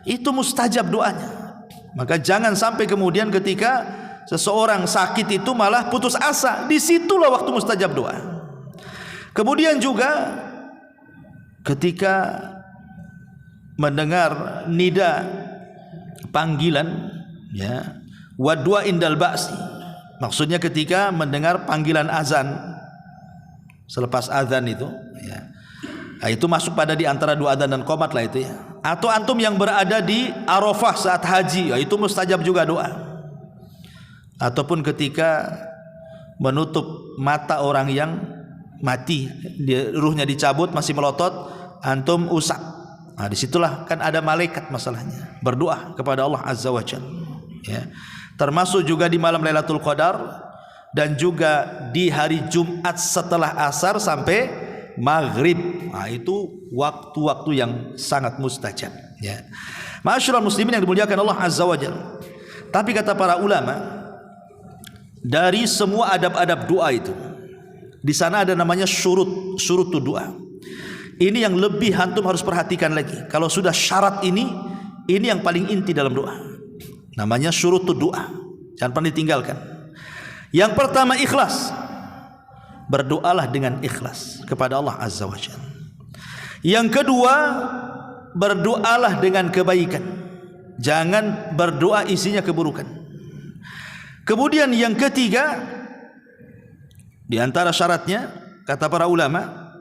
itu mustajab doanya. Maka jangan sampai kemudian ketika seseorang sakit itu malah putus asa, disitulah waktu mustajab doa. Kemudian juga ketika mendengar nida, panggilan, ya, wa du'a indal ba'si, Maksudnya ketika mendengar panggilan azan, selepas azan itu, ya. Nah, itu masuk pada di antara dua adzan dan qomat lah itu ya. Atau antum yang berada di Arafah saat haji, ya, itu mustajab juga doa. Ataupun ketika menutup mata orang yang mati, ruhnya dicabut masih melotot, antum usap. Nah, disitulah kan ada malaikat masalahnya. Berdoa kepada Allah Azza wa Jalla. Ya. Termasuk juga di malam Lailatul Qadar dan juga di hari Jumat setelah asar sampai maghrib. Nah, itu waktu-waktu yang sangat mustajab ya. Ma'asyiral muslimin yang dimuliakan Allah Azza wa Jalla. Tapi kata para ulama, dari semua adab-adab doa itu, di sana ada namanya syurut doa. Ini yang lebih antum harus perhatikan lagi. Kalau sudah syarat ini yang paling inti dalam doa. Namanya syurut doa. Jangan pernah ditinggalkan. Yang pertama ikhlas. Berdoalah dengan ikhlas kepada Allah Azza wa Jalla. Yang kedua, berdoalah dengan kebaikan. Jangan berdoa isinya keburukan. Kemudian yang ketiga, di antara syaratnya kata para ulama,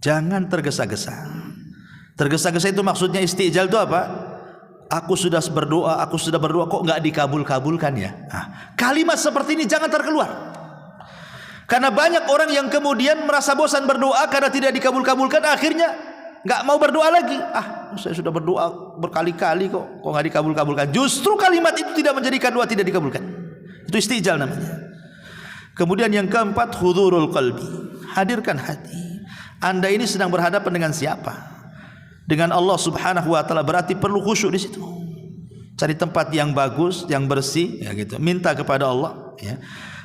jangan tergesa-gesa. Tergesa-gesa itu maksudnya istijal itu apa? Aku sudah berdoa kok nggak dikabul-kabulkan ya. Nah, kalimat seperti ini jangan terkeluar. Karena banyak orang yang kemudian merasa bosan berdoa karena tidak dikabul-kabulkan, akhirnya nggak mau berdoa lagi. Saya sudah berdoa berkali-kali kok nggak dikabul-kabulkan. Justru kalimat itu tidak menjadikan doa tidak dikabulkan. Itu istijal namanya. Kemudian yang keempat, hudurul qalbi. Hadirkan hati. Anda ini sedang berhadapan dengan siapa? Dengan Allah Subhanahu wa taala, berarti perlu khusyuk di situ. Cari tempat yang bagus, yang bersih ya gitu. Minta kepada Allah ya.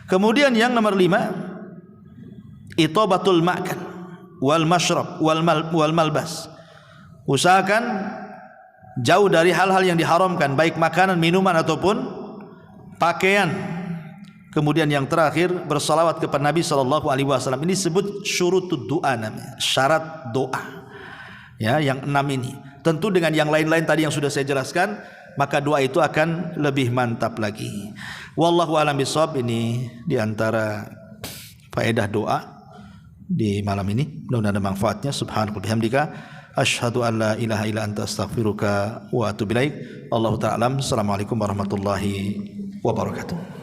Kemudian yang nomor 5, itobatul ma'kan wal mashrab wal malbas. Usahakan jauh dari hal-hal yang diharamkan, baik makanan, minuman ataupun pakaian. Kemudian yang terakhir, bersalawat kepada Nabi SAW. Ini disebut syurutud doa namanya, syarat doa. Ya, yang 6 ini. Tentu dengan yang lain-lain tadi yang sudah saya jelaskan, maka doa itu akan lebih mantap lagi. Wallahu a'lam bishawab. Ini diantara faedah doa di malam ini. Mudah-mudahan ada manfaatnya. Subhanallah bihamdika, asyhadu an la ilaha illa anta astaghfiruka wa atubu ilaik. Allahu ta'ala. Assalamualaikum warahmatullahi wabarakatuh.